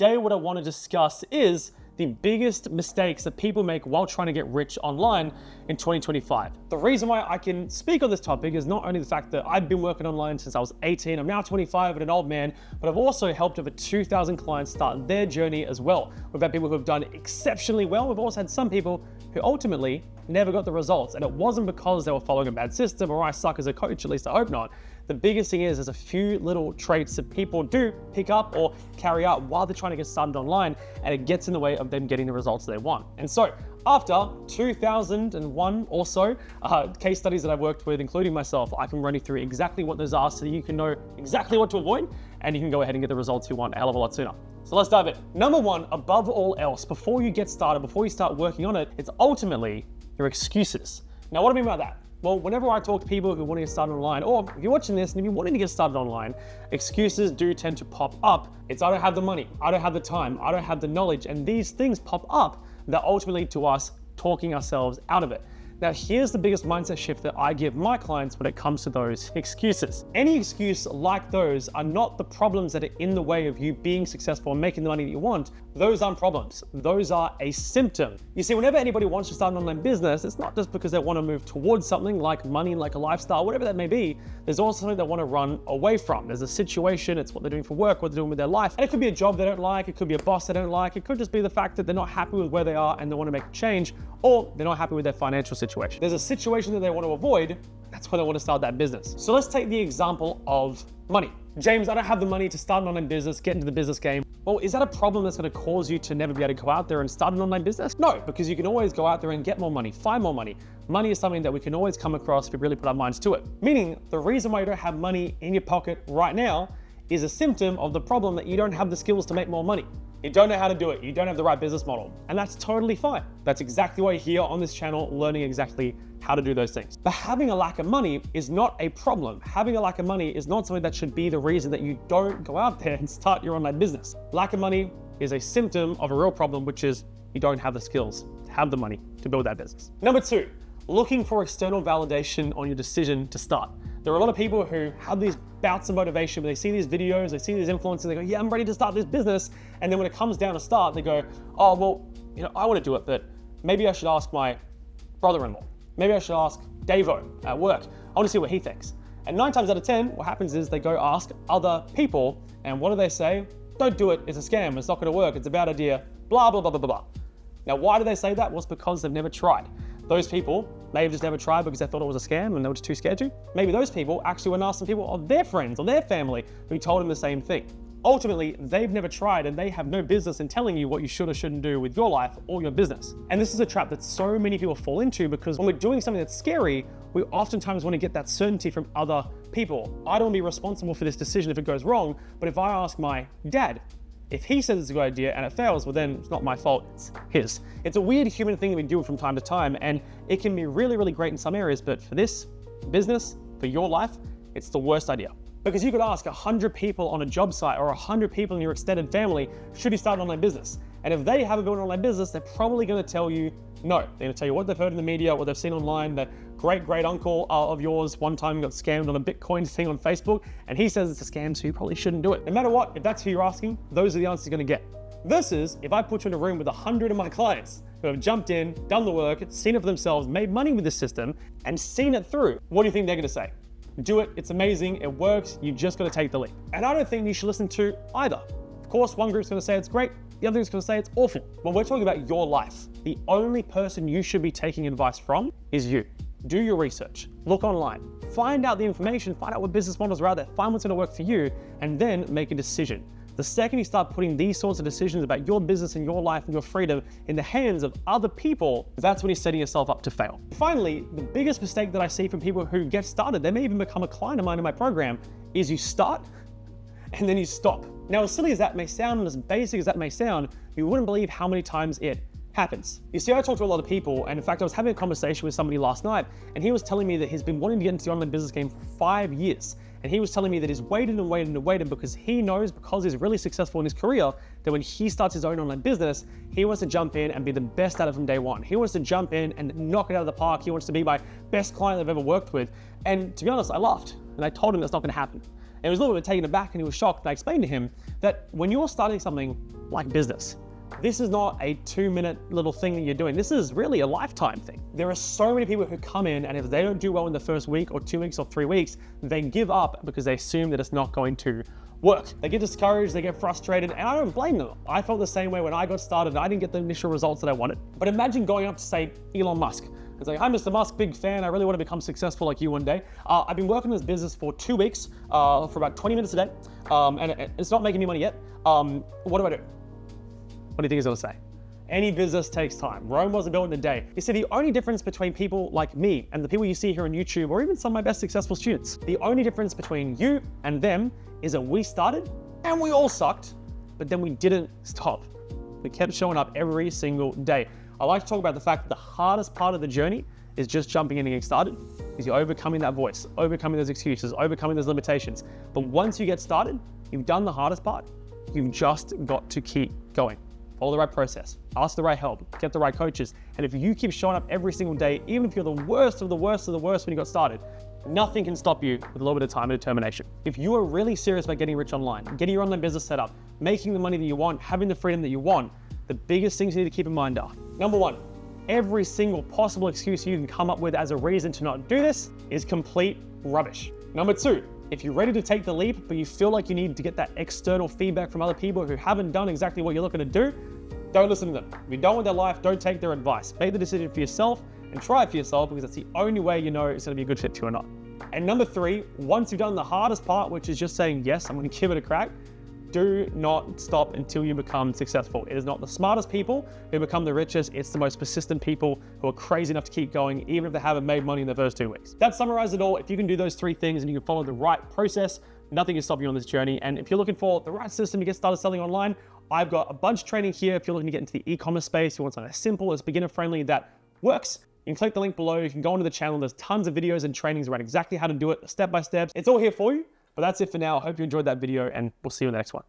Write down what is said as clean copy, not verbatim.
today what I want to discuss is the biggest mistakes that people make while trying to get rich online in 2025. The reason why I can speak on this topic is not only the fact that I've been working online since I was 18, I'm now 25 and an old man, but I've also helped over 2,000 clients start their journey as well. We've had people who have done exceptionally well. We've also had some people who ultimately never got the results, and it wasn't because they were following a bad system or I suck as a coach, at least I hope not. The biggest thing is there's a few little traits that people do pick up or carry out while they're trying to get started online, and it gets in the way of them getting the results they want. And so after 2001 or so case studies that I've worked with, including myself, I can run you through exactly what those are so that you can know exactly what to avoid and you can go ahead and get the results you want a hell of a lot sooner. So let's dive in. Number one, above all else, before you get started, before you start working on it, it's ultimately your excuses. Now, what do I mean by that? Well, whenever I talk to people who want to get started online, or if you're watching this and you're wanting to get started online, excuses do tend to pop up. It's I don't have the money, I don't have the time, I don't have the knowledge, and these things pop up that ultimately lead to us talking ourselves out of it. Now, here's the biggest mindset shift that I give my clients when it comes to those excuses. Any excuse like those are not the problems that are in the way of you being successful and making the money that you want. Those aren't problems. Those are a symptom. You see, whenever anybody wants to start an online business, it's not just because they want to move towards something like money, like a lifestyle, whatever that may be. There's also something they want to run away from. There's a situation, it's what they're doing for work, what they're doing with their life. And it could be a job they don't like, it could be a boss they don't like, it could just be the fact that they're not happy with where they are and they want to make a change, or they're not happy with their financial situation. There's a situation that they want to avoid, that's why they want to start that business. So let's take the example of money. James, I don't have the money to start an online business, get into the business game. Well, is that a problem that's going to cause you to never be able to go out there and start an online business? No, because you can always go out there and get more money, find more money. Money is something that we can always come across if we really put our minds to it. Meaning, the reason why you don't have money in your pocket right now is a symptom of the problem that you don't have the skills to make more money. You don't know how to do it. You don't have the right business model. And that's totally fine. That's exactly why you're here on this channel, learning exactly how to do those things. But having a lack of money is not a problem. Having a lack of money is not something that should be the reason that you don't go out there and start your online business. Lack of money is a symptom of a real problem, which is you don't have the skills to have the money to build that business. Number two, looking for external validation on your decision to start. There are a lot of people who have these bouts of motivation, where they see these videos, they see these influencers, they go, yeah, I'm ready to start this business. And then when it comes down to start, they go, oh, well, I want to do it, but maybe I should ask my brother-in-law. Maybe I should ask Davo at work. I want to see what he thinks. And 9 times out of 10, what happens is they go ask other people, and what do they say? Don't do it, it's a scam, it's not going to work, it's a bad idea, blah, blah, blah, blah, blah. Now, why do they say that? Well, it's because they've never tried. Those people may have just never tried because they thought it was a scam and they were just too scared to. Maybe those people actually went and asked some people of their friends or their family who told them the same thing. Ultimately, they've never tried and they have no business in telling you what you should or shouldn't do with your life or your business. And this is a trap that so many people fall into, because when we're doing something that's scary, we oftentimes want to get that certainty from other people. I don't want to be responsible for this decision if it goes wrong, but if I ask my dad, if he says it's a good idea and it fails, well then it's not my fault, it's his. It's a weird human thing that we do from time to time, and it can be really, really great in some areas, but for this business, for your life, it's the worst idea. Because you could ask 100 people on a job site or 100 people in your extended family, should you start an online business? And if they haven't built an online business, they're probably gonna tell you no. They're gonna tell you what they've heard in the media, what they've seen online, that great uncle of yours one time got scammed on a Bitcoin thing on Facebook, and he says it's a scam, so you probably shouldn't do it. No matter what, if that's who you're asking, those are the answers you're gonna get. Versus if I put you in a room with 100 of my clients who have jumped in, done the work, seen it for themselves, made money with the system, and seen it through, what do you think they're gonna say? Do it, it's amazing, it works, you just gotta take the leap. And I don't think you should listen to either. Of course, one group's gonna say it's great, the other group's gonna say it's awful. When we're talking about your life, the only person you should be taking advice from is you. Do your research, look online, find out the information, find out what business models are out there, find what's gonna work for you, and then make a decision. The second you start putting these sorts of decisions about your business and your life and your freedom in the hands of other people, that's when you're setting yourself up to fail. Finally, the biggest mistake that I see from people who get started, they may even become a client of mine in my program, is you start and then you stop. Now, as silly as that may sound and as basic as that may sound, you wouldn't believe how many times it happens. You see, I talk to a lot of people, and in fact, I was having a conversation with somebody last night, and he was telling me that he's been wanting to get into the online business game for 5 years. And he was telling me that he's waited and waited and waited because he knows, because he's really successful in his career, that when he starts his own online business, he wants to jump in and be the best at it from day one. He wants to jump in and knock it out of the park. He wants to be my best client I've ever worked with. And to be honest, I laughed and I told him that's not gonna happen. And he was a little bit taken aback and he was shocked. And I explained to him that when you're starting something, like business. This is not a 2-minute little thing that you're doing. This is really a lifetime thing. There are so many people who come in, and if they don't do well in the first week or 2 weeks or 3 weeks, they give up because they assume that it's not going to work. They get discouraged, they get frustrated, and I don't blame them. I felt the same way when I got started. I didn't get the initial results that I wanted. But imagine going up to, say, Elon Musk. It's like, hi, Mr. Musk, big fan. I really want to become successful like you one day. I've been working in this business for 2 weeks for about 20 minutes a day, and it's not making me money yet. What do I do? What do you think he's gonna say? Any business takes time. Rome wasn't built in a day. You see, the only difference between people like me and the people you see here on YouTube, or even some of my best successful students, the only difference between you and them is that we started and we all sucked, but then we didn't stop. We kept showing up every single day. I like to talk about the fact that the hardest part of the journey is just jumping in and getting started, because you're overcoming that voice, overcoming those excuses, overcoming those limitations. But once you get started, you've done the hardest part. You've just got to keep going. Follow the right process, ask the right help, get the right coaches. And if you keep showing up every single day, even if you're the worst of the worst of the worst when you got started, nothing can stop you with a little bit of time and determination. If you are really serious about getting rich online, getting your online business set up, making the money that you want, having the freedom that you want, the biggest things you need to keep in mind are, number one, every single possible excuse you can come up with as a reason to not do this is complete rubbish. Number two, if you're ready to take the leap, but you feel like you need to get that external feedback from other people who haven't done exactly what you're looking to do, don't listen to them. If you don't want their life, don't take their advice. Make the decision for yourself and try it for yourself, because that's the only way you know it's gonna be a good fit for you or not. And number three, once you've done the hardest part, which is just saying, yes, I'm gonna give it a crack, do not stop until you become successful. It is not the smartest people who become the richest. It's the most persistent people who are crazy enough to keep going, even if they haven't made money in the first 2 weeks. That summarizes it all. If you can do those three things and you can follow the right process, nothing can stop you on this journey. And if you're looking for the right system to get started selling online, I've got a bunch of training here. If you're looking to get into the e-commerce space, you want something as simple, as beginner friendly that works, you can click the link below. You can go onto the channel. There's tons of videos and trainings around exactly how to do it, step by step. It's all here for you. But that's it for now. I hope you enjoyed that video, and we'll see you in the next one.